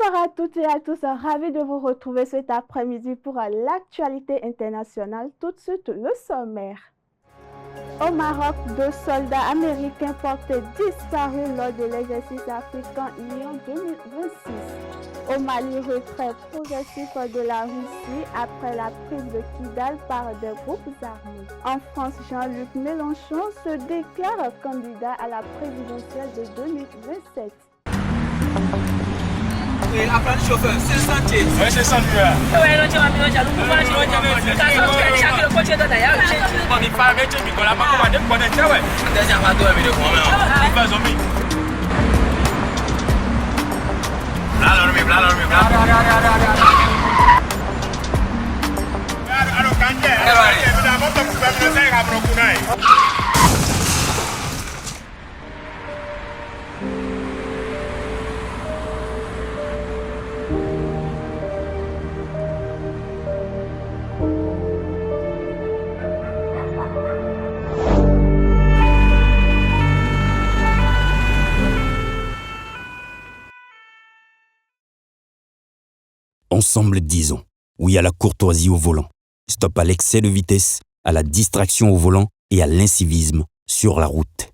Bonsoir à toutes et à tous, ravi de vous retrouver cet après-midi pour l'actualité internationale. Tout de suite, le sommaire. Au Maroc, 2 soldats américains portés disparus lors de l'exercice africain Lyon 2026. Au Mali, retrait progressif de la Russie après la prise de Kidal par des groupes armés. En France, Jean-Luc Mélenchon se déclare candidat à la présidentielle de 2027. Apprendre chauffeur, c'est ça qui est. Oui, c'est ça, lui. Ouais, non, tu vas bien, j'allais vous faire, chaque le coach est dans d'ailleurs. On est pas avec lui, on a pas commandé pour être ouais. Déjà, pas toi, mais le moment. Il va zombi. Bla. Alors, quand tu es, évidemment, tu peux me le faire à Brokunai. Ensemble, disons oui à la courtoisie au volant. Stop à l'excès de vitesse, à la distraction au volant et à l'incivisme sur la route.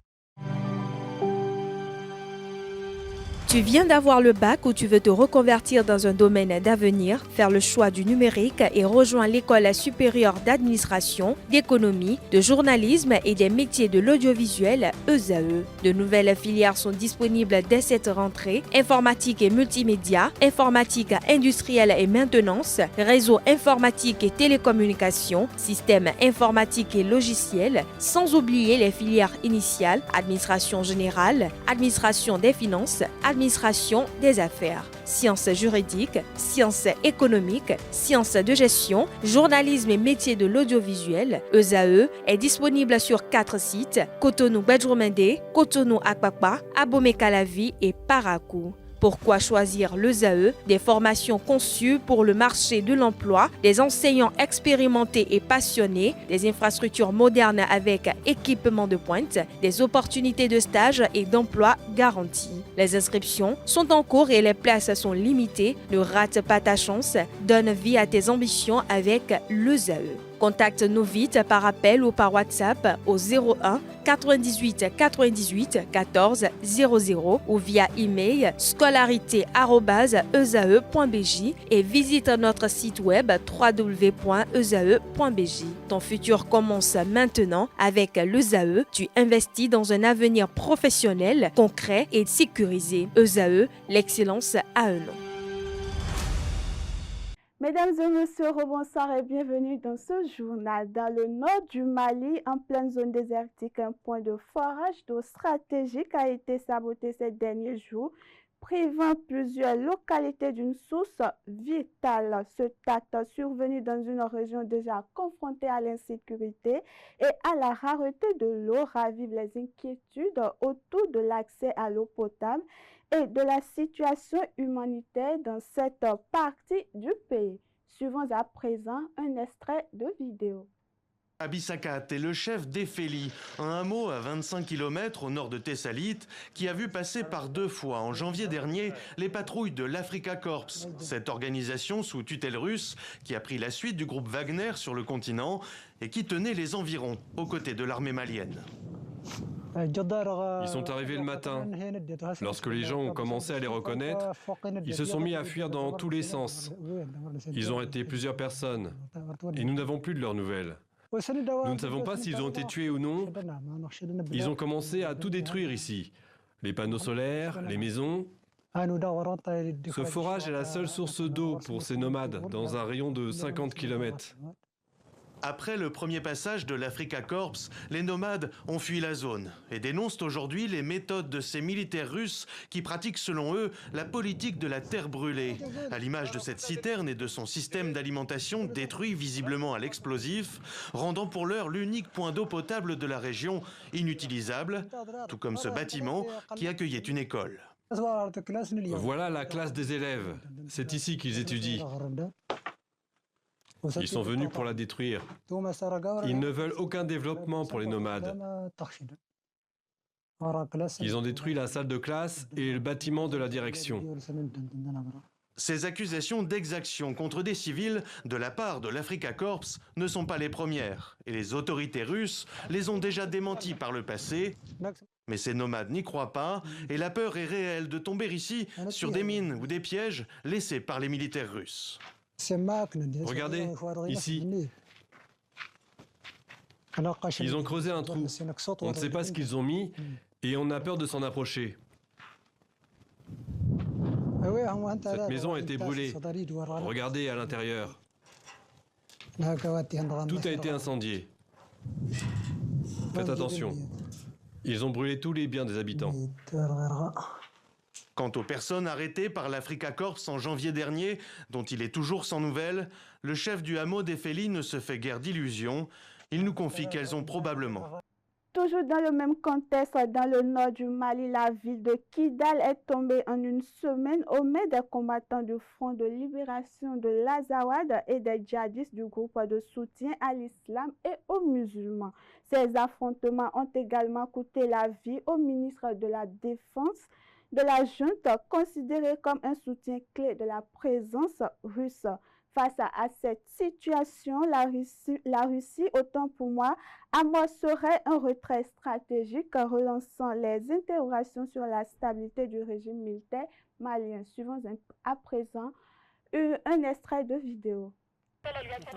Tu viens d'avoir le bac ou tu veux te reconvertir dans un domaine d'avenir, faire le choix du numérique et rejoindre l'école supérieure d'administration, d'économie, de journalisme et des métiers de l'audiovisuel, ESAE. De nouvelles filières sont disponibles dès cette rentrée: informatique et multimédia, informatique industrielle et maintenance, réseau informatique et télécommunications, système informatique et logiciel, sans oublier les filières initiales: administration générale, administration des finances, administration des affaires, sciences juridiques, sciences économiques, sciences de gestion, journalisme et métiers de l'audiovisuel. ESAE est disponible sur 4 sites: Cotonou-Badjoumendé, Cotonou-Akpakpa, Abomey-Calavi et Parakou. Pourquoi choisir l'ESAE? Des formations conçues pour le marché de l'emploi, des enseignants expérimentés et passionnés, des infrastructures modernes avec équipement de pointe, des opportunités de stage et d'emploi garanties. Les inscriptions sont en cours et les places sont limitées. Ne rate pas ta chance, donne vie à tes ambitions avec l'ESAE. Contacte-nous vite par appel ou par WhatsApp au 01 98 98 14 00 ou via email scolarité@esae.bj et visite notre site web www.esae.bj. Ton futur commence maintenant avec l'ESAE. Tu investis dans un avenir professionnel, concret et sécurisé. ESAE, l'excellence à un nom. Mesdames et messieurs, bonsoir et bienvenue dans ce journal. Dans le nord du Mali, en pleine zone désertique, un point de forage d'eau stratégique a été saboté ces derniers jours, privant plusieurs localités d'une source vitale. Cet acte survenu dans une région déjà confrontée à l'insécurité et à la rareté de l'eau ravive les inquiétudes autour de l'accès à l'eau potable et de la situation humanitaire dans cette partie du pays. Suivons à présent un extrait de vidéo. Abissakat est le chef d'Efeli, un hameau à 25 km au nord de Thessalite, qui a vu passer par 2 fois en janvier dernier les patrouilles de l'Africa Corps, cette organisation sous tutelle russe qui a pris la suite du groupe Wagner sur le continent et qui tenait les environs aux côtés de l'armée malienne. Ils sont arrivés le matin. Lorsque les gens ont commencé à les reconnaître, ils se sont mis à fuir dans tous les sens. Ils ont été plusieurs personnes et nous n'avons plus de leurs nouvelles. Nous ne savons pas s'ils ont été tués ou non. Ils ont commencé à tout détruire ici. Les panneaux solaires, les maisons. Ce forage est la seule source d'eau pour ces nomades dans un rayon de 50 km. Après le premier passage de l'Africa Corps, les nomades ont fui la zone et dénoncent aujourd'hui les méthodes de ces militaires russes qui pratiquent selon eux la politique de la terre brûlée, à l'image de cette citerne et de son système d'alimentation détruit visiblement à l'explosif, rendant pour l'heure l'unique point d'eau potable de la région inutilisable, tout comme ce bâtiment qui accueillait une école. Voilà la classe des élèves. C'est ici qu'ils étudient. Ils sont venus pour la détruire. Ils ne veulent aucun développement pour les nomades. Ils ont détruit la salle de classe et le bâtiment de la direction. Ces accusations d'exaction contre des civils de la part de l'Africa Corps ne sont pas les premières, et les autorités russes les ont déjà démenties par le passé. Mais ces nomades n'y croient pas, et la peur est réelle de tomber ici sur des mines ou des pièges laissés par les militaires russes. Regardez, ici. Ils ont creusé un trou. On ne sait pas ce qu'ils ont mis, et on a peur de s'en approcher. Cette maison a été brûlée. Regardez à l'intérieur. Tout a été incendié. Faites attention. Ils ont brûlé tous les biens des habitants. Quant aux personnes arrêtées par l'Africa Corps en janvier dernier, dont il est toujours sans nouvelles, le chef du hameau d'Efeli ne se fait guère d'illusions. Il nous confie qu'elles ont probablement... Toujours dans le même contexte, dans le nord du Mali, la ville de Kidal est tombée en une semaine aux mains des combattants du Front de libération de l'Azawad et des djihadistes du groupe de soutien à l'islam et aux musulmans. Ces affrontements ont également coûté la vie au ministre de la Défense de la junte, considéré comme un soutien clé de la présence russe. Face à cette situation, la Russie, autant pour moi, amorcerait un retrait stratégique relançant les interrogations sur la stabilité du régime militaire malien. Suivons à présent un extrait de vidéo.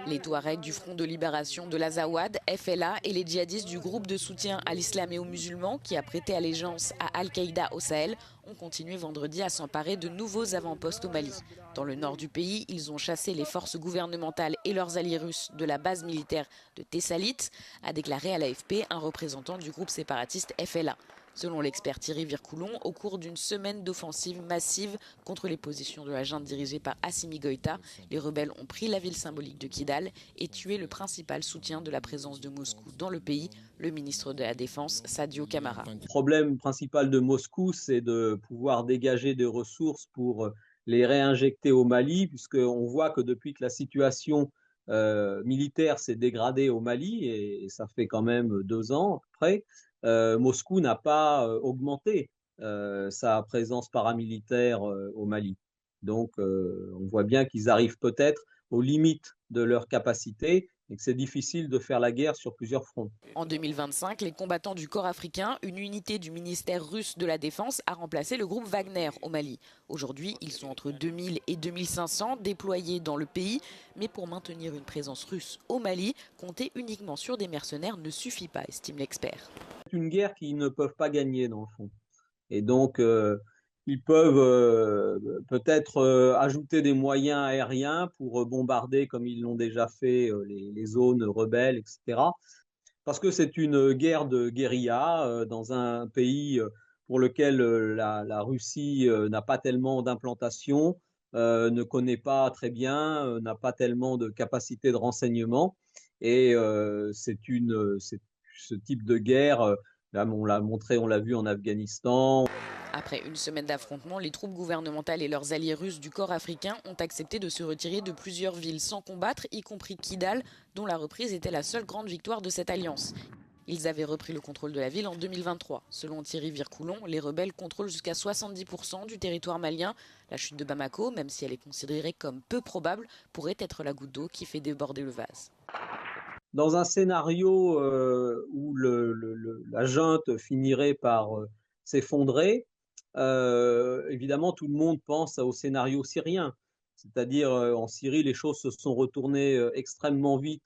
Les Touaregs du Front de libération de l'Azawad, FLA, et les djihadistes du groupe de soutien à l'islam et aux musulmans qui a prêté allégeance à Al-Qaïda au Sahel ont continué vendredi à s'emparer de nouveaux avant-postes au Mali. Dans le nord du pays, ils ont chassé les forces gouvernementales et leurs alliés russes de la base militaire de Tessalit, a déclaré à l'AFP un représentant du groupe séparatiste FLA. Selon l'expert Thierry Vircoulon, au cours d'une semaine d'offensive massive contre les positions de la junte dirigée par Assimi Goïta, les rebelles ont pris la ville symbolique de Kidal et tué le principal soutien de la présence de Moscou dans le pays, le ministre de la Défense, Sadio Kamara. Le problème principal de Moscou, c'est de pouvoir dégager des ressources pour les réinjecter au Mali, puisqu'on voit que depuis que la situation militaire s'est dégradée au Mali, et ça fait quand même 2 ans après, Moscou n'a pas augmenté sa présence paramilitaire au Mali. Donc on voit bien qu'ils arrivent peut-être aux limites de leur capacité et que c'est difficile de faire la guerre sur plusieurs fronts. En 2025, les combattants du corps africain, une unité du ministère russe de la Défense, a remplacé le groupe Wagner au Mali. Aujourd'hui, ils sont entre 2000 et 2500 déployés dans le pays. Mais pour maintenir une présence russe au Mali, compter uniquement sur des mercenaires ne suffit pas, estime l'expert. C'est une guerre qu'ils ne peuvent pas gagner dans le fond. Et donc, ils peuvent peut-être ajouter des moyens aériens pour bombarder, comme ils l'ont déjà fait, les zones rebelles, etc. Parce que c'est une guerre de guérilla dans un pays pour lequel la Russie n'a pas tellement d'implantation, ne connaît pas très bien, n'a pas tellement de capacité de renseignement. Et c'est ce type de guerre, là, on l'a montré, on l'a vu en Afghanistan. Après une semaine d'affrontements, les troupes gouvernementales et leurs alliés russes du corps africain ont accepté de se retirer de plusieurs villes sans combattre, y compris Kidal, dont la reprise était la seule grande victoire de cette alliance. Ils avaient repris le contrôle de la ville en 2023. Selon Thierry Vircoulon, les rebelles contrôlent jusqu'à 70% du territoire malien. La chute de Bamako, même si elle est considérée comme peu probable, pourrait être la goutte d'eau qui fait déborder le vase. Dans un scénario où la junte finirait par s'effondrer, évidemment, tout le monde pense au scénario syrien. C'est-à-dire, en Syrie, les choses se sont retournées extrêmement vite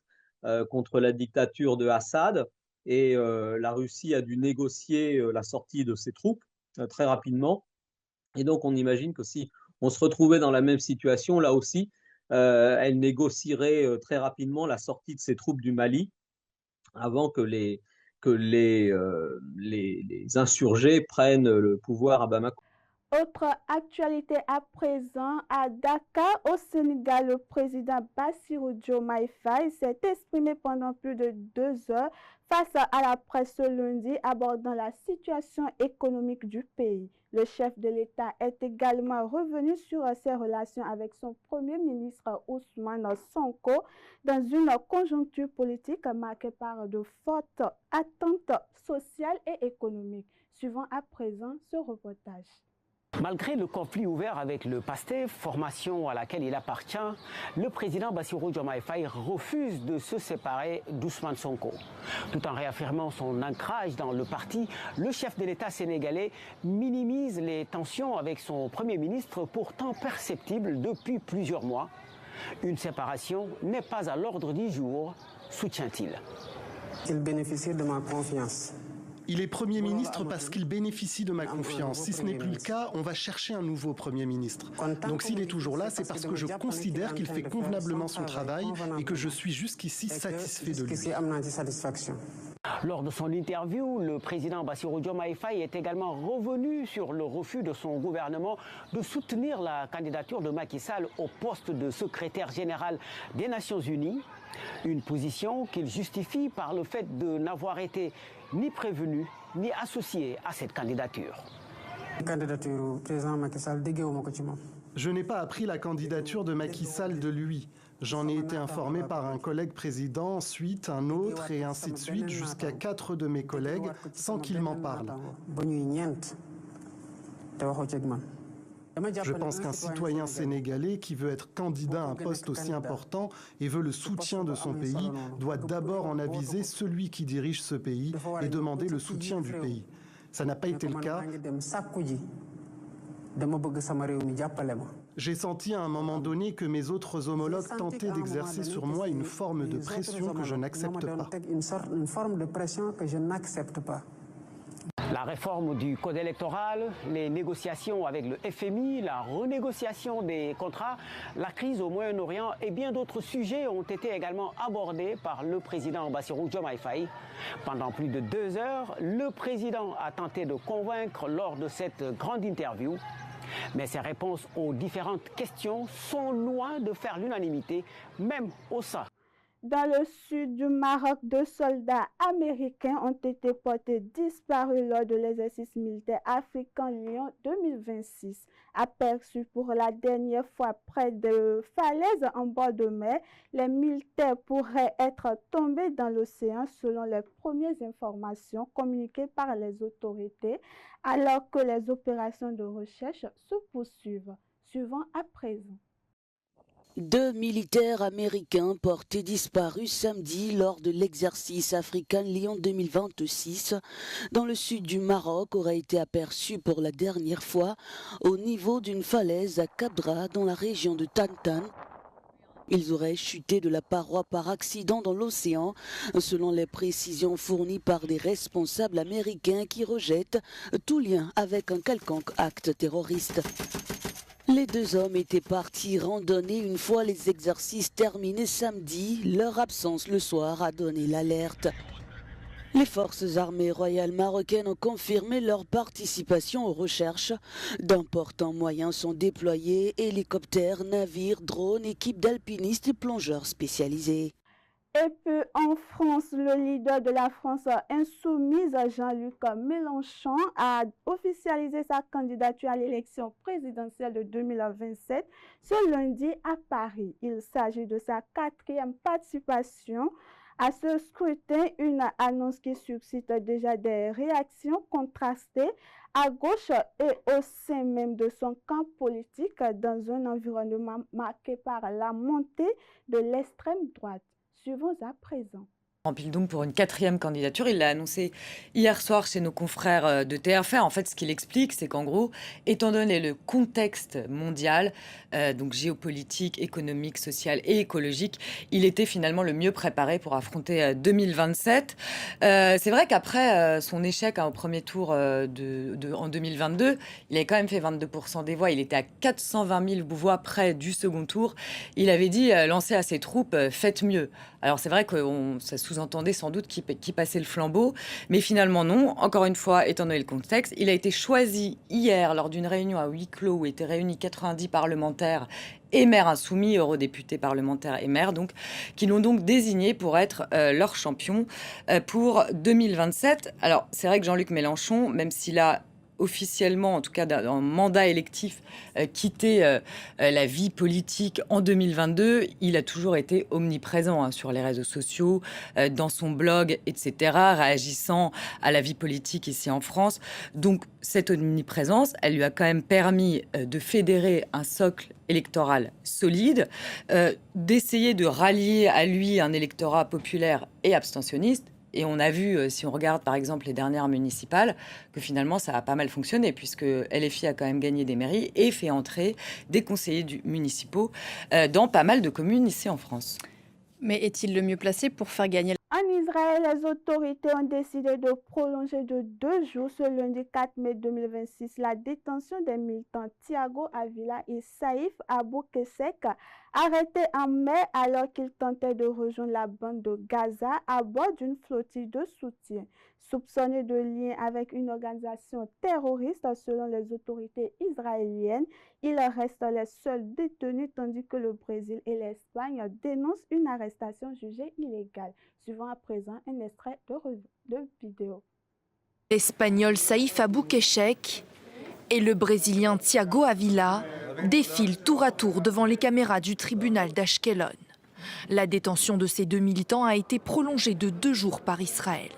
contre la dictature de Assad et la Russie a dû négocier la sortie de ses troupes très rapidement. Et donc, on imagine que si on se retrouvait dans la même situation, là aussi, elle négocierait très rapidement la sortie de ses troupes du Mali avant que les insurgés prennent le pouvoir à Bamako. Autre actualité à présent, à Dakar, au Sénégal, le président Bassirou Diomaye Faye s'est exprimé pendant plus de 2 heures face à la presse ce lundi, abordant la situation économique du pays. Le chef de l'État est également revenu sur ses relations avec son Premier ministre Ousmane Sonko dans une conjoncture politique marquée par de fortes attentes sociales et économiques. Suivons à présent ce reportage. Malgré le conflit ouvert avec le PASTEF, formation à laquelle il appartient, le président Bassirou Diomaye Faye refuse de se séparer d'Ousmane Sonko. Tout en réaffirmant son ancrage dans le parti, le chef de l'État sénégalais minimise les tensions avec son Premier ministre, pourtant perceptibles depuis plusieurs mois. Une séparation n'est pas à l'ordre du jour, soutient-il. Il bénéficie de ma confiance. Il est Premier ministre parce qu'il bénéficie de ma confiance. Si ce n'est plus le cas, on va chercher un nouveau Premier ministre. Donc s'il est toujours là, c'est parce que je considère qu'il fait convenablement son travail et que je suis jusqu'ici satisfait de lui. Lors de son interview, le président Bassirou Diomaye Faye est également revenu sur le refus de son gouvernement de soutenir la candidature de Macky Sall au poste de secrétaire général des Nations Unies. Une position qu'il justifie par le fait de n'avoir été ni prévenu ni associé à cette candidature. Je n'ai pas appris la candidature de Macky Sall de lui. J'en ai été informé par un collègue président, ensuite un autre et ainsi de suite jusqu'à 4 de mes collègues sans qu'ils m'en parlent. Je pense qu'un citoyen sénégalais qui veut être candidat à un poste aussi important et veut le soutien de son pays doit d'abord en aviser celui qui dirige ce pays et demander le soutien du pays. Ça n'a pas été le cas. J'ai senti à un moment donné que mes autres homologues tentaient d'exercer sur moi une forme de pression que je n'accepte pas. La réforme du code électoral, les négociations avec le FMI, la renégociation des contrats, la crise au Moyen-Orient et bien d'autres sujets ont été également abordés par le président Bassirou Diomaye Faye. Pendant plus de 2 heures, le président a tenté de convaincre lors de cette grande interview. Mais ses réponses aux différentes questions sont loin de faire l'unanimité, même au sein. Dans le sud du Maroc, 2 soldats américains ont été portés disparus lors de l'exercice militaire africain Lyon 2026. Aperçus pour la dernière fois près de falaises en bord de mer, les militaires pourraient être tombés dans l'océan selon les premières informations communiquées par les autorités, alors que les opérations de recherche se poursuivent. Suivant à présent. 2 militaires américains portés disparus samedi lors de l'exercice africain Lyon 2026 dans le sud du Maroc auraient été aperçus pour la dernière fois au niveau d'une falaise à Kabra dans la région de Tantan. Ils auraient chuté de la paroi par accident dans l'océan, selon les précisions fournies par des responsables américains qui rejettent tout lien avec un quelconque acte terroriste. Les 2 hommes étaient partis randonner une fois les exercices terminés samedi. Leur absence le soir a donné l'alerte. Les forces armées royales marocaines ont confirmé leur participation aux recherches. D'importants moyens sont déployés, hélicoptères, navires, drones, équipes d'alpinistes et plongeurs spécialisés. Et puis en France, le leader de la France insoumise, Jean-Luc Mélenchon, a officialisé sa candidature à l'élection présidentielle de 2027 ce lundi à Paris. Il s'agit de sa 4e participation à ce scrutin, une annonce qui suscite déjà des réactions contrastées à gauche et au sein même de son camp politique dans un environnement marqué par la montée de l'extrême droite. Suivons à présent. Rempile donc pour une 4e candidature. Il l'a annoncé hier soir chez nos confrères de TF1. En fait, ce qu'il explique, c'est qu'en gros, étant donné le contexte mondial, donc géopolitique, économique, social et écologique, il était finalement le mieux préparé pour affronter 2027. C'est vrai qu'après son échec au premier tour en 2022, il avait quand même fait 22% des voix. Il était à 420 000 voix près du second tour. Il avait dit lancer à ses troupes « faites mieux ». Alors c'est vrai que ça sous-entendait sans doute qui passait le flambeau, mais finalement non. Encore une fois, étant donné le contexte, il a été choisi hier lors d'une réunion à huis clos où étaient réunis 90 parlementaires et maires insoumis, eurodéputés parlementaires et maires, donc, qui l'ont donc désigné pour être leur champion pour 2027. Alors c'est vrai que Jean-Luc Mélenchon, même s'il a officiellement, en tout cas dans mandat électif, quitté la vie politique en 2022, il a toujours été omniprésent sur les réseaux sociaux, dans son blog, etc., réagissant à la vie politique ici en France. Donc cette omniprésence, elle lui a quand même permis de fédérer un socle électoral solide, d'essayer de rallier à lui un électorat populaire et abstentionniste. Et on a vu, si on regarde par exemple les dernières municipales, que finalement ça a pas mal fonctionné, puisque LFI a quand même gagné des mairies et fait entrer des conseillers municipaux dans pas mal de communes ici en France. Mais est-il le mieux placé pour faire gagner? En Israël, les autorités ont décidé de prolonger de 2 jours, ce lundi 4 mai 2026, la détention des militants Thiago Avila et Saïf Abou Kessek, arrêtés en mai alors qu'ils tentaient de rejoindre la bande de Gaza à bord d'une flottille de soutien. Soupçonnés de lien avec une organisation terroriste selon les autorités israéliennes, ils restent les seuls détenus tandis que le Brésil et l'Espagne dénoncent une arrestation jugée illégale. Suivant à présent un extrait de vidéo. L'Espagnol Saïf Abou Kessek et le Brésilien Thiago Avila défilent tour à tour devant les caméras du tribunal d'Ashkelon. La détention de ces 2 militants a été prolongée de 2 jours par Israël.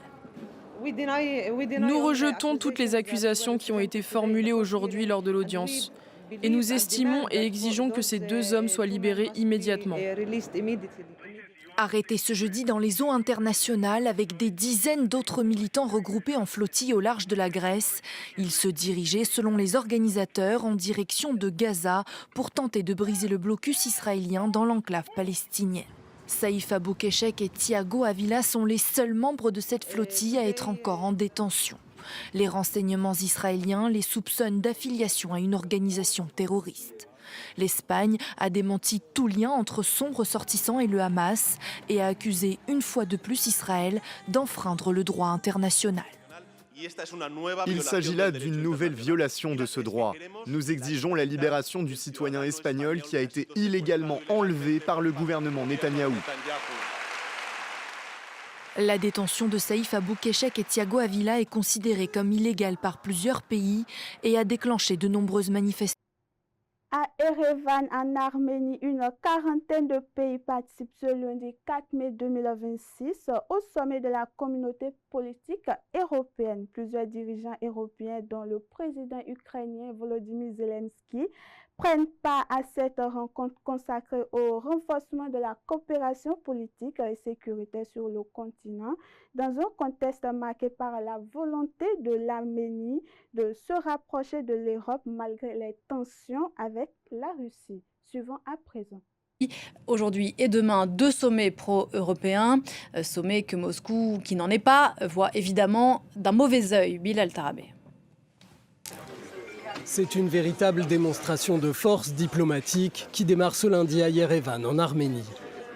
Nous rejetons toutes les accusations qui ont été formulées aujourd'hui lors de l'audience. Et nous estimons et exigeons que ces 2 hommes soient libérés immédiatement. Arrêtés ce jeudi dans les eaux internationales avec des dizaines d'autres militants regroupés en flottille au large de la Grèce, ils se dirigeaient, selon les organisateurs, en direction de Gaza pour tenter de briser le blocus israélien dans l'enclave palestinienne. Saïf Abou Kessek et Thiago Avila sont les seuls membres de cette flottille à être encore en détention. Les renseignements israéliens les soupçonnent d'affiliation à une organisation terroriste. L'Espagne a démenti tout lien entre son ressortissant et le Hamas et a accusé une fois de plus Israël d'enfreindre le droit international. Il s'agit là d'une nouvelle violation de ce droit. Nous exigeons la libération du citoyen espagnol qui a été illégalement enlevé par le gouvernement Netanyahou. La détention de Saïf Abou Kessek et Thiago Avila est considérée comme illégale par plusieurs pays et a déclenché de nombreuses manifestations. À Erevan, en Arménie, une quarantaine de pays participent ce lundi 4 mai 2026 au sommet de la communauté politique européenne. Plusieurs dirigeants européens, dont le président ukrainien Volodymyr Zelensky, prennent part à cette rencontre consacrée au renforcement de la coopération politique et sécuritaire sur le continent, dans un contexte marqué par la volonté de l'Arménie de se rapprocher de l'Europe malgré les tensions avec la Russie. Suivant à présent. Aujourd'hui et demain, 2 sommets pro-européens, sommets que Moscou, qui n'en est pas, voit évidemment d'un mauvais œil. Bilal Tarabé. C'est une véritable démonstration de force diplomatique qui démarre ce lundi à Yerevan, en Arménie.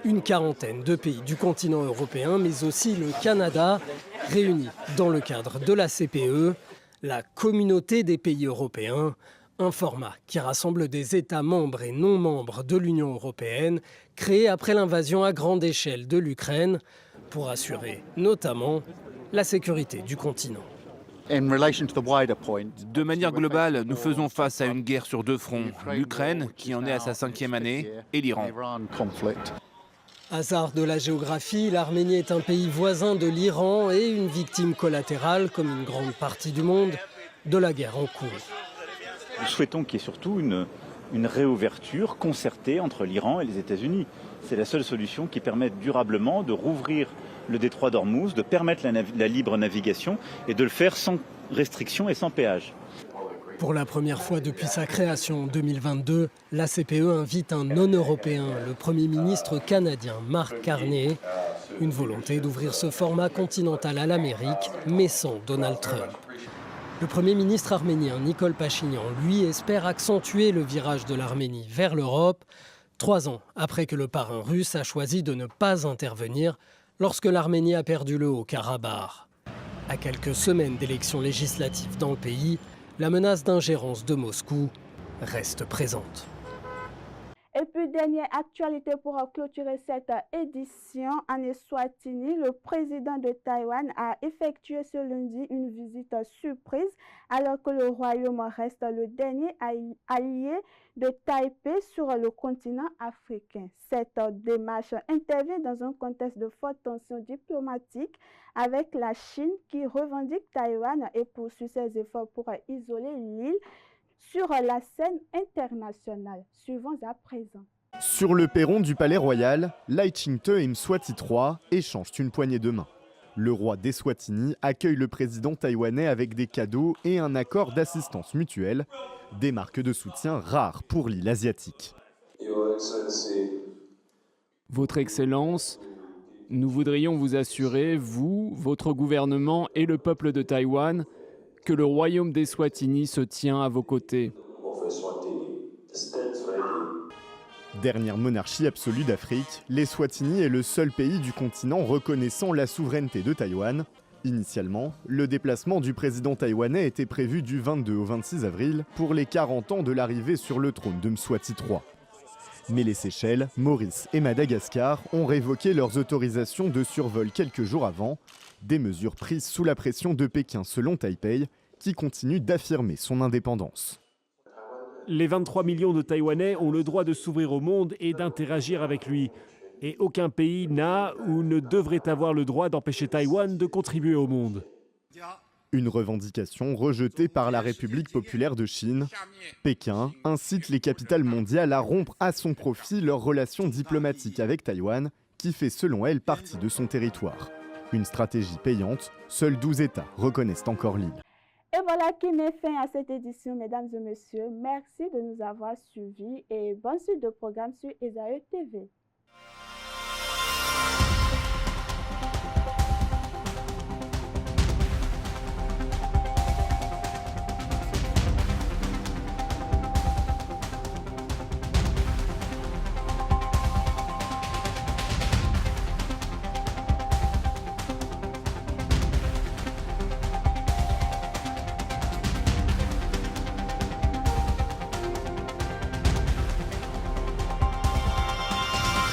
Une quarantaine de pays du continent européen, mais aussi le Canada, réunis dans le cadre de la CPE, la Communauté des pays européens, un format qui rassemble des États membres et non membres de l'Union européenne, créé après l'invasion à grande échelle de l'Ukraine, pour assurer notamment la sécurité du continent. De manière globale, nous faisons face à une guerre sur 2 fronts, l'Ukraine, qui en est à sa 5e année, et l'Iran. Hasard de la géographie, l'Arménie est un pays voisin de l'Iran et une victime collatérale, comme une grande partie du monde, de la guerre en cours. Nous souhaitons qu'il y ait surtout une réouverture concertée entre l'Iran et les États-Unis. C'est la seule solution qui permette durablement de rouvrir le détroit d'Ormuz, de permettre la libre navigation et de le faire sans restriction et sans péage. Pour la première fois depuis sa création en 2022, la CPE invite un non-européen, le Premier ministre canadien Mark Carney. Une volonté d'ouvrir ce format continental à l'Amérique, mais sans Donald Trump. Le Premier ministre arménien Nikol Pachinian, lui, espère accentuer le virage de l'Arménie vers l'Europe, 3 ans après que le parrain russe a choisi de ne pas intervenir lorsque l'Arménie a perdu le Haut-Karabakh. À quelques semaines d'élections législatives dans le pays, la menace d'ingérence de Moscou reste présente. Et puis, dernière actualité pour clôturer cette édition, en Eswatini, le président de Taïwan a effectué ce lundi une visite surprise alors que le royaume reste le dernier allié de Taipei sur le continent africain. Cette démarche intervient dans un contexte de forte tension diplomatique avec la Chine qui revendique Taïwan et poursuit ses efforts pour isoler l'île sur la scène internationale. Suivons à présent. Sur le perron du Palais Royal, Lai Ching-te et Mswati III échangent une poignée de main. Le roi d'Eswatini accueille le président taïwanais avec des cadeaux et un accord d'assistance mutuelle, des marques de soutien rares pour l'île asiatique. Votre Excellence, nous voudrions vous assurer, vous, votre gouvernement et le peuple de Taïwan, que le royaume d'Eswatini se tient à vos côtés. Dernière monarchie absolue d'Afrique, l'Eswatini est le seul pays du continent reconnaissant la souveraineté de Taïwan. Initialement, le déplacement du président taïwanais était prévu du 22 au 26 avril pour les 40 ans de l'arrivée sur le trône de Mswati III. Mais les Seychelles, Maurice et Madagascar ont révoqué leurs autorisations de survol quelques jours avant, des mesures prises sous la pression de Pékin selon Taipei, qui continue d'affirmer son indépendance. Les 23 millions de Taïwanais ont le droit de s'ouvrir au monde et d'interagir avec lui. Et aucun pays n'a ou ne devrait avoir le droit d'empêcher Taïwan de contribuer au monde. Une revendication rejetée par la République populaire de Chine. Pékin incite les capitales mondiales à rompre à son profit leurs relations diplomatiques avec Taïwan, qui fait selon elle partie de son territoire. Une stratégie payante, seuls 12 États reconnaissent encore l'île. Et voilà qui met fin à cette édition, mesdames et messieurs. Merci de nous avoir suivis et bonne suite de programme sur Esaü TV.